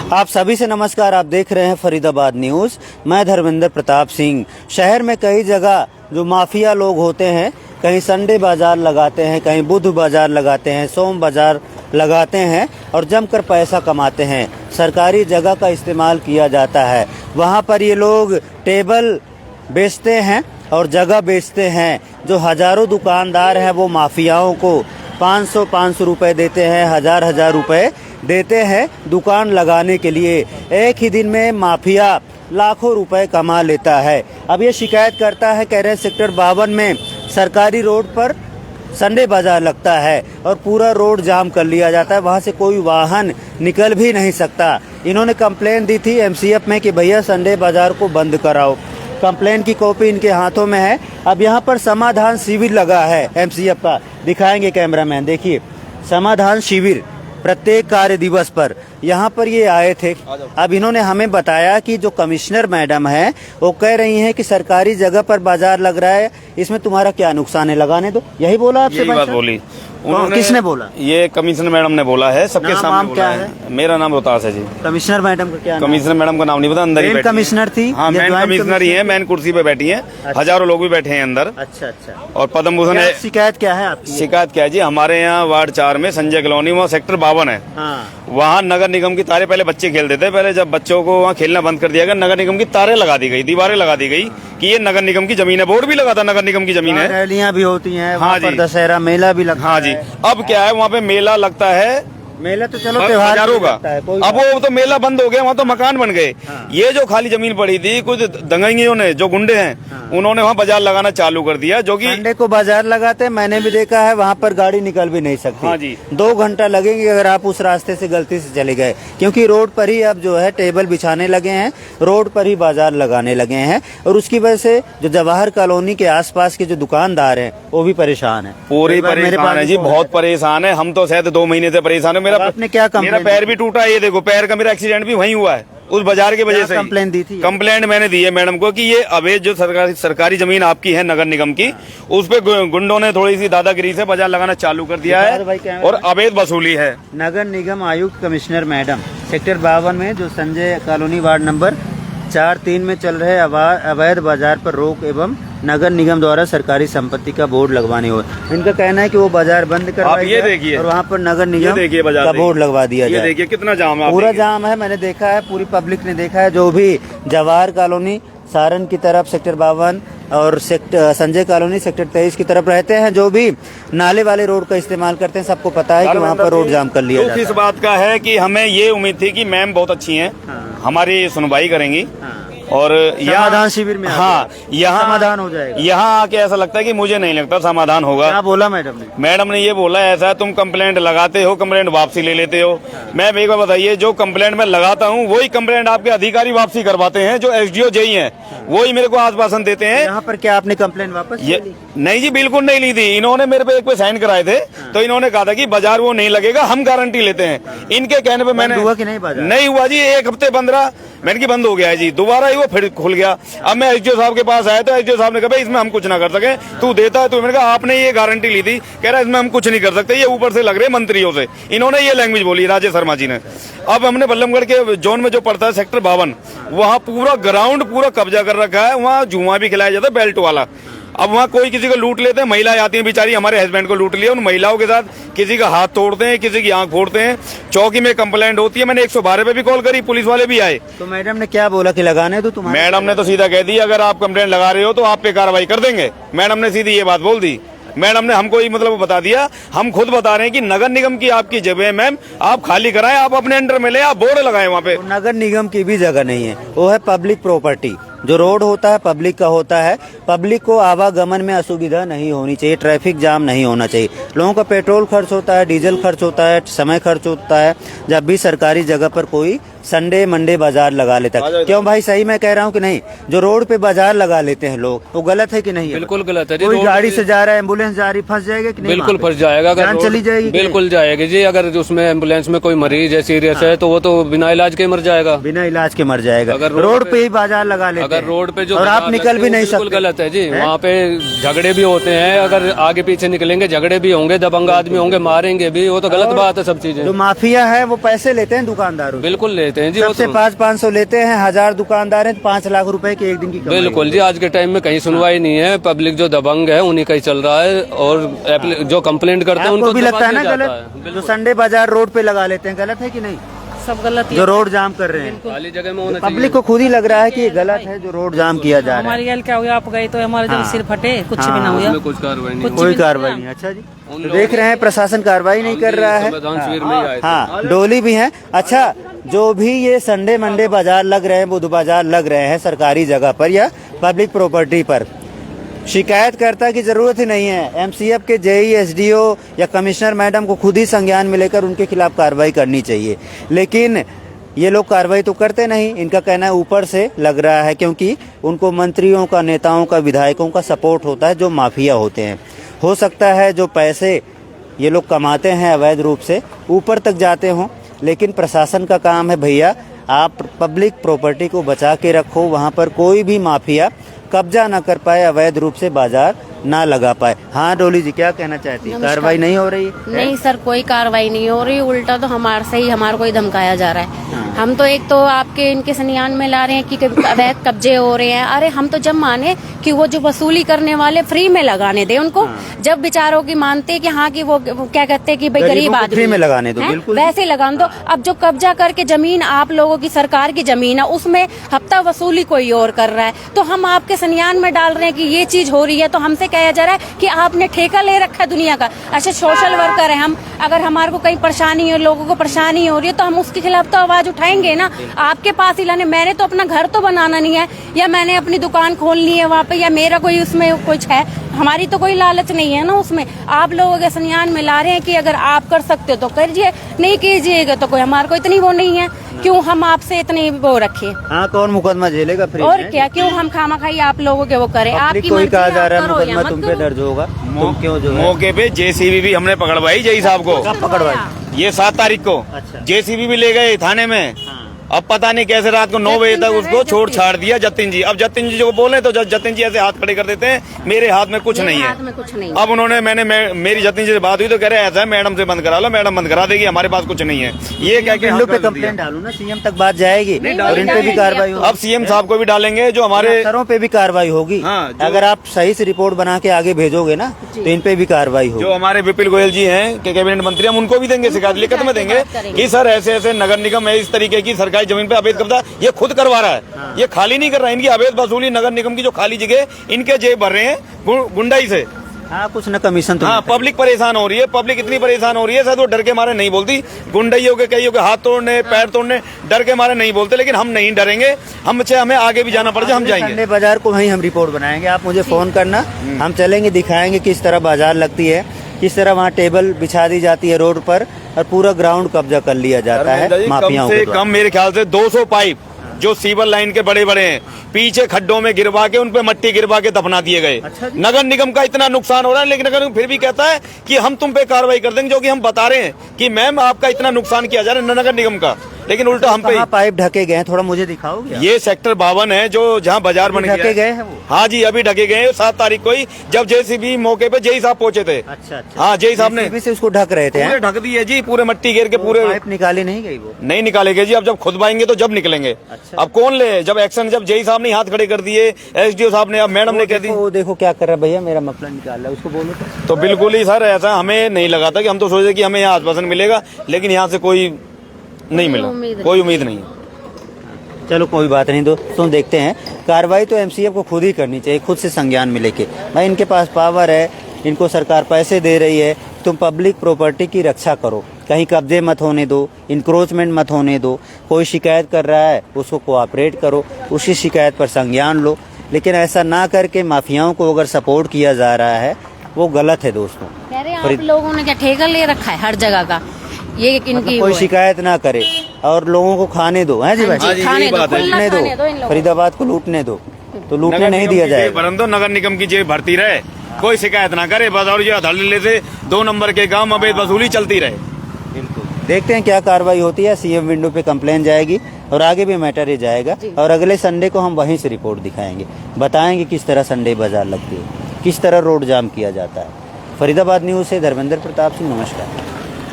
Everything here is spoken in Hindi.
आप सभी से नमस्कार। आप देख रहे हैं फरीदाबाद न्यूज़। मैं धर्मेंद्र प्रताप सिंह। शहर में कई जगह जो माफिया लोग होते हैं, कहीं संडे बाजार लगाते हैं, कहीं बुध बाजार लगाते हैं, सोम बाजार लगाते हैं और जमकर पैसा कमाते हैं। सरकारी जगह का इस्तेमाल किया जाता है। वहाँ पर ये लोग टेबल बेचते हैं और जगह बेचते हैं। जो हजारों दुकानदार हैं वो माफियाओं को 500 रुपए देते हैं, हजार रुपए देते हैं दुकान लगाने के लिए। एक ही दिन में माफिया लाखों रुपए कमा लेता है। अब ये शिकायत करता है, कह रहे हैं सेक्टर 52 में सरकारी रोड पर संडे बाजार लगता है और पूरा रोड जाम कर लिया जाता है। वहाँ से कोई वाहन निकल भी नहीं सकता। इन्होंने कंप्लेन दी थी एमसीएफ में कि भैया संडे बाजार को बंद कराओ। कंप्लेन की कॉपी इनके हाथों में है। अब यहाँ पर समाधान शिविर लगा है एमसीएफ का, दिखाएंगे कैमरामैन। देखिए, समाधान शिविर प्रत्येक कार्य दिवस पर यहाँ पर ये आए थे। अब इन्होंने हमें बताया कि जो कमिश्नर मैडम है वो कह रही हैं कि सरकारी जगह पर बाजार लग रहा है, इसमें तुम्हारा क्या नुकसान है, लगाने दो। यही बोला आपसे? बात बोली उन्होंने। किसने बोला? ये कमिश्नर मैडम ने बोला है, सबके सामने बोला क्या है। मेरा नाम रोहतास है जी। कमिश्नर मैडम का क्या नाम? कमिश्नर मैडम का नाम नहीं पता, अंदर ही बैठी कमिश्नर थी। हाँ, मैन कमिश्नर ही है, मैन कुर्सी पे बैठी है। हजारों लोग भी बैठे हैं अंदर। अच्छा। और पद्म भूषण है। शिकायत क्या है आपकी? शिकायत क्या है जी, हमारे यहाँ वार्ड 4 में संजय कॉलोनी, वहाँ सेक्टर 52 है। वहाँ नगर निगम की तारे, पहले बच्चे खेलते थे, पहले जब बच्चों को वहाँ खेलना बंद कर दिया गया, नगर निगम की तारे लगा दी गई, दीवारें लगा दी गई कि ये नगर निगम की जमीन है। बोर्ड भी लगा था नगर निगम की जमीन है। रैलियां भी होती हैं। हाँ जी, दशहरा मेला भी लगता है। हाँ जी। अब क्या है, वहाँ पे मेला लगता है। मेला तो चलो त्योहार होगा। अब वो तो मेला बंद हो गया, वहाँ तो मकान बन गए। ये जो खाली जमीन पड़ी थी, कुछ दंगइयों ने, जो गुंडे हैं, उन्होंने वहाँ बाजार लगाना चालू कर दिया। जो कि संडे को बाजार लगाते हैं, मैंने भी देखा है। वहाँ पर गाड़ी निकल भी नहीं सकती। हाँ जी। 2 घंटा लगेंगे अगर आप उस रास्ते से गलती से चले गए, क्योंकि रोड पर ही अब जो है टेबल बिछाने लगे हैं, रोड पर ही बाजार लगाने लगे हैं। और उसकी वजह से जो जवाहर कॉलोनी के आसपास के जो दुकानदार हैं वो भी परेशान है। पूरी परेशान है जी, बहुत परेशान है। हम तो शायद 2 महीने से परेशान है। मेरा पैर भी टूटा है। ये देखो, पैर का मेरा एक्सीडेंट भी वहीं हुआ है, उस बाजार की वजह से। कंप्लेन दी थी? कंप्लेंट मैंने दी है मैडम को कि ये अवैध जो सरकारी जमीन आपकी है नगर निगम की, उस पे गुंडों ने थोड़ी सी दादागिरी से बाजार लगाना चालू कर दिया है और अवैध वसूली है। नगर निगम आयुक्त कमिश्नर मैडम सेक्टर 52 में जो संजय कॉलोनी वार्ड नंबर 4-3 में चल रहे अवैध बाजार पर रोक एवं नगर निगम द्वारा सरकारी संपत्ति का बोर्ड लगवाने हो। इनका कहना है कि वो बाजार बंद करवाया ये देखिए, और वहाँ पर नगर निगम का बोर्ड लगवा दिया जाए। देखिए कितना जाम है, पूरा जाम है। मैंने देखा है, पूरी पब्लिक ने देखा है। जो भी जवाहर कॉलोनी सारण की तरफ सेक्टर 52 और संजय कॉलोनी सेक्टर 23 की तरफ रहते हैं, जो भी नाले वाले रोड का इस्तेमाल करते हैं, सबको पता है कि वहाँ पर रोड जाम कर लिया जाता है। इस बात का है कि हमें ये उम्मीद थी कि मैम बहुत अच्छी हैं, हमारी सुनवाई करेंगी और समाधान शिविर में यहाँ समाधान हो जाएगा। यहाँ आके ऐसा लगता है कि मुझे नहीं लगता समाधान होगा। क्या बोला मैडम ने? मैडम ने ये बोला, ऐसा है तुम कंप्लेंट लगाते हो, कंप्लेंट वापसी ले लेते हो। मैम एक बार बताइए, जो कंप्लेंट मैं लगाता हूँ वही कंप्लेंट आपके अधिकारी वापसी करवाते हैं, जो एसडीओ जेई हैं, वही मेरे को आश्वासन देते हैं। यहाँ पर क्या आपने कंप्लेंट वापस ली? नहीं जी, बिल्कुल नहीं ली थी। इन्होंने मेरे पे एक पे साइन कराए थे, तो इन्होंने कहा था कि बाजार वो नहीं लगेगा, हम गारंटी लेते हैं। इनके कहने पे मैंने हुआ कि नहीं बाजार? नहीं हुआ जी, 1 हफ्ते बंद रहा। मैंने की बंद हो गया है जी, दोबारा ही वो फिर खुल गया। अब मैं एसडीओ साहब के पास आया तो एसडीओ साहब ने कहा इसमें हम कुछ ना कर सके, तू देता है। तो मैंने कहा आपने ये गारंटी ली थी, कह रहा है इसमें हम कुछ नहीं कर सकते, ये ऊपर से लग रहे मंत्रियों से। इन्होंने ये लैंग्वेज बोली राजेश शर्मा जी ने। अब हमने बल्लभगढ़ के जोन में जो पड़ता है सेक्टर 52, वहाँ पूरा ग्राउंड पूरा कब्जा कर रखा है। वहाँ जुआ भी खिलाया जाता है, बेल्ट वाला। अब वहाँ कोई किसी को लूट लेते हैं, महिलाएं आती हैं बेचारी, हमारे हस्बैंड को लूट लिया। उन महिलाओं के साथ किसी का हाथ तोड़ते हैं, किसी की आंख फोड़ते हैं। चौकी में कंप्लेंट होती है। मैंने 112 पे भी कॉल करी, पुलिस वाले भी आए। तो मैडम ने क्या बोला कि लगाने दो तुम्हारे? मैडम ने तो सीधा कह दिया अगर आप कंप्लेंट लगा रहे हो तो आप पे कार्रवाई कर देंगे। मैडम ने सीधी ये बात बोल दी। मैडम ने हमको ये मतलब बता दिया, हम खुद बता रहे हैं कि नगर निगम की आपकी जगह मैम, आप खाली कराएं, आप अपने अंडर में ले, आप बोर्ड लगाएं वहाँ पे। नगर निगम की भी जगह नहीं है, वो है पब्लिक प्रॉपर्टी। जो रोड होता है पब्लिक का होता है। पब्लिक को आवागमन में असुविधा नहीं होनी चाहिए, ट्रैफिक जाम नहीं होना चाहिए। लोगों का पेट्रोल खर्च होता है, डीजल खर्च होता है, समय खर्च होता है जब भी सरकारी जगह पर कोई संडे मंडे बाजार लगा लेता है। क्यों भाई, सही मैं कह रहा हूँ कि नहीं? जो रोड पे बाजार लगा लेते हैं लोग, वो गलत है कि नहीं है? बिल्कुल गलत है। कोई गाड़ी से जा रहा है, एम्बुलेंस जा रही, फंस जाएगा कि नहीं? बिल्कुल फंस जाएगा। जान चली जाएगी? बिल्कुल जाएगी जी। अगर उसमें एम्बुलेंस में कोई मरीज है सीरियस है तो वो तो बिना इलाज के मर जाएगा। बिना इलाज के मर जाएगा। अगर रोड पे ही बाजार लगा लेते हैं, अगर रोड पे जो और आप निकल भी नहीं सकते, गलत है जी। वहाँ पे झगड़े भी होते हैं, अगर आगे पीछे निकलेंगे झगड़े भी होंगे, दबंग आदमी होंगे, मारेंगे भी, वो तो गलत बात है। सब चीजें जो माफिया है वो पैसे लेते हैं दुकानदारों, बिल्कुल लेते लेते हैं जी। वो सबसे तो 500-500 लेते हैं, 1000 दुकानदार हैं तो 5 लाख रुपए की एक दिन की कमाई बिल्कुल जी, आज के टाइम में कहीं सुनवाई नहीं है, पब्लिक जो दबंग है उन्हीं का ही चल रहा है, और जो कंप्लेंट करते हैं आपको उनको भी लगता है ना दबा दिया गलत? जाता है। जो संडे बाजार रोड पे लगा लेते हैं, गलत है कि नहीं? सब गलत ही जो रोड जाम कर रहे हैं, खाली जगह में होना पब्लिक को खुद ही लग रहा है कि ये गलत है जो रोड जाम किया जा रहा है। हमारी गल क्या हो गया, आप गए तो हमारे जब सिर फटे, कुछ भी ना हुआ, उसमें कुछ कार्रवाई नहीं, कोई कार्रवाई नहीं। अच्छा जी, तो देख रहे हैं प्रशासन कार्रवाई नहीं कर रहा है। संविधान शिविर में ही आए थे। हाँ, डोली भी है। अच्छा, जो भी ये संडे मंडे बाजार लग रहे हैं, बुध बाजार लग रहे हैं सरकारी जगह पर या पब्लिक प्रॉपर्टी पर, शिकायतकर्ता की जरूरत ही नहीं है। एमसीएफ के जेई, एसडीओ या कमिश्नर मैडम को खुद ही संज्ञान में लेकर उनके खिलाफ कार्रवाई करनी चाहिए, लेकिन ये लोग कार्रवाई तो करते नहीं। इनका कहना है ऊपर से लग रहा है, क्योंकि उनको मंत्रियों का, नेताओं का, विधायकों का सपोर्ट होता है जो माफिया होते हैं। हो सकता है जो पैसे ये लोग कमाते हैं अवैध रूप से ऊपर तक जाते हों, लेकिन प्रशासन का काम है भैया आप पब्लिक प्रॉपर्टी को बचा के रखो, वहाँ पर कोई भी माफिया कब्जा ना कर पाए, अवैध रूप से बाजार ना लगा पाए। हाँ डोली जी, क्या कहना चाहती है? कार्रवाई नहीं हो रही है? नहीं सर, कोई कार्रवाई नहीं हो रही, उल्टा तो हमारे से ही हमारे को ही धमकाया जा रहा है। हम तो एक तो आपके इनके संज्ञान में ला रहे हैं कि अवैध कब्जे हो रहे हैं। अरे हम तो जब माने कि वो जो वसूली करने वाले फ्री में लगाने दे उनको, जब बेचारों की मानते कि हाँ कि वो क्या कहते हैं कि भाई गरीब आदमी फ्री में लगाने दो, बिल्कुल वैसे लगा दो। अब जो कब्जा करके जमीन आप लोगों की सरकार की जमीन है, उसमें हफ्ता वसूली कोई और कर रहा है, तो हम आपके संज्ञान में डाल रहे हैं कि ये चीज हो रही है, तो हमसे कहा जा रहा है कि आपने ठेका ले रखा है दुनिया का। अच्छा, सोशल वर्कर है हम, अगर हमारे को कहीं परेशानी हो, लोगों को परेशानी हो रही है, तो हम उसके खिलाफ तो आवाज उठाएंगे ना। आपके पास ही लाने, मैंने तो अपना घर तो बनाना नहीं है, या मैंने अपनी दुकान खोलनी है वहाँ पे, या मेरा कोई उसमें कुछ है, हमारी तो कोई लालच नहीं है ना उसमें। आप लोगों के संज्ञान में ला रहे हैं कि अगर आप कर सकते हो तो करिए, नहीं कीजिएगा तो कोई हमारे को इतनी वो नहीं है, क्यों हम आपसे इतनी वो रखे। हाँ, कौन मुकदमा झेलेगा फ्री और में? क्या, क्यों हम खामाखाई आप लोगों के वो करें? आपकी कोई मर्जी, कहा जा आप रहा है करो या मुकदमा मत तुम पे करो। दर्ज होगा, तुम क्यों जो है? मौके पे जेसीबी भी हमने पकड़वाई जई साहब को। कब पकड़वाई? ये 7 तारीख को अच्छा। जेसीबी भी ले गए थाने में। अब पता नहीं कैसे रात को 9 बजे तक उसको छोड़ छाड़ दिया जतिन जी। अब जतिन जी जो बोले तो जतिन जी ऐसे हाथ खड़े कर देते हैं, मेरे हाथ में कुछ नहीं हाथ है। में कुछ नहीं। अब उन्होंने मेरी जतिन जी से बात हुई तो कह रहे ऐसा है मैडम से बंद करा लो, मैडम बंद करा देगी, हमारे पास कुछ नहीं है। ये क्या विंडो पे कंप्लेंट डालू ना, सीएम तक बात जाएगी और इन पे भी कार्रवाई होगी। अब सीएम साहब को भी डालेंगे, जो हमारे अफसरों पे भी कार्रवाई होगी। हाँ, अगर आप सही से रिपोर्ट बना के आगे भेजोगे ना तो इन पे भी कार्रवाई होगी। जो हमारे विपिन गोयल जी हैं के कैबिनेट मंत्री, हम उनको भी देंगे शिकायत, लिखित में देंगे कि सर ऐसे ऐसे नगर निगम है इस तरीके की सरकारी जमीन पे अवैध कब्जा ये खुद करवा रहा है, ये खाली नहीं कर रहा है। इनकी अवैध वसूली नगर निगम की जो खाली जगह इनके जेब भर रहे हैं गुंडाई से। हाँ, कुछ न कमीशन तो हाँ, पब्लिक परेशान हो रही है, पब्लिक इतनी परेशान हो रही है, शायद वो डर के मारे नहीं बोलती। गुंडाइयों के कईयों के हाथ तोड़ने, पैर तोड़ने डर के मारे नहीं बोलते, लेकिन हम नहीं डरेंगे। हम चाहे हमें आगे भी जाना पड़ जाए, हम जाएंगे। संडे बाजार को वहीं हम रिपोर्ट बनाएंगे, आप मुझे फोन करना, हम चलेंगे, दिखाएंगे किस तरह बाजार लगती है, किस तरह वहाँ टेबल बिछा दी जाती है रोड पर और पूरा ग्राउंड कब्जा कर लिया जाता है माफियाओं कम के से द्वारा। कम मेरे ख्याल से 200 पाइप जो सीवर लाइन के बड़े बड़े हैं, पीछे खड्डों में गिरवा के उन पे मट्टी गिरवा के दफना दिए गए। अच्छा जी। नगर निगम का इतना नुकसान हो रहा है, लेकिन नगर निगम फिर भी कहता है कि हम तुम पे कार्रवाई कर देंगे, जो कि हम बता रहे हैं कि मैम आपका इतना नुकसान किया जा रहा है नगर निगम का, लेकिन उल्टा हम पे। कहाँ पाइप ढके गए हैं, थोड़ा मुझे दिखाओगे? ये सेक्टर 52 है जो जहाँ बाजार बन गया ढके है। गए हैं वो? हाँ जी, अभी ढके गए हैं 7 तारीख को ही, जब जेसीबी मौके पे जेई साहब पहुंचे थे। अच्छा अच्छा। हाँ, जेई साहब ने JCB से उसको ढक रहे थे पूरे हैं? ढक दिए जी, पूरे मट्टी घेर के पूरे। पाइप निकाली नहीं गई वो? नहीं निकालेंगे जी, अब जब खुद पाएंगे तो जब निकलेंगे। अच्छा। अब कौन ले, जब एक्शन, जब जेई साहब ने हाथ खड़े कर दिए, एसडीओ साहब ने, अब मैडम ने कह दी, वो देखो क्या कर रहा है भैया, मेरा मफलर निकाल रहा है, उसको बोलो तो। तो बिल्कुल ही सर ऐसा हमें नहीं लगा था कि हम तो सोचे कि हमें यहाँ आश्वासन मिलेगा, लेकिन यहाँ से कोई नहीं मिला, कोई उम्मीद नहीं। चलो कोई बात नहीं दोस्तों, देखते हैं कार्रवाई तो एमसीएफ को खुद ही करनी चाहिए, खुद से संज्ञान में लेके। भाई इनके पास पावर है, इनको सरकार पैसे दे रही है, तुम पब्लिक प्रॉपर्टी की रक्षा करो, कहीं कब्जे मत होने दो, इंक्रोचमेंट मत होने दो। कोई शिकायत कर रहा है उसको कोऑपरेट करो, उसकी शिकायत पर संज्ञान लो, लेकिन ऐसा ना करके माफियाओं को अगर सपोर्ट किया जा रहा है वो गलत है दोस्तों। कह रहे हैं आप लोगों ने क्या ठेका ले रखा है हर जगह का, ये इनकी मतलब वो कोई है। शिकायत ना करे और लोगों को खाने दो, है जी भाई? हाँ जी, खाने दो, खुला लूटने खाने दो इन दो, लोगों फरीदाबाद को लूटने दो, तो लूटने नगर नहीं निगम दिया की जेब जाएगा। भरन दो, नगर निगम की जेब भरती रहे, कोई शिकायत ना करे बस, और ये धड़ल्ले से 2 नंबर के काम अवैध वसूली चलती रहे। बिल्कुल, देखते हैं क्या कार्रवाई होती है। सीएम विंडो पे कंप्लेन जाएगी और आगे भी मैटर ये जाएगा, और अगले संडे को हम वहीं से रिपोर्ट दिखाएंगे, बताएंगे किस तरह संडे बाजार लगती है, किस तरह रोड जाम किया जाता है। फरीदाबाद न्यूज से धर्मेंद्र प्रताप सिंह, नमस्कार।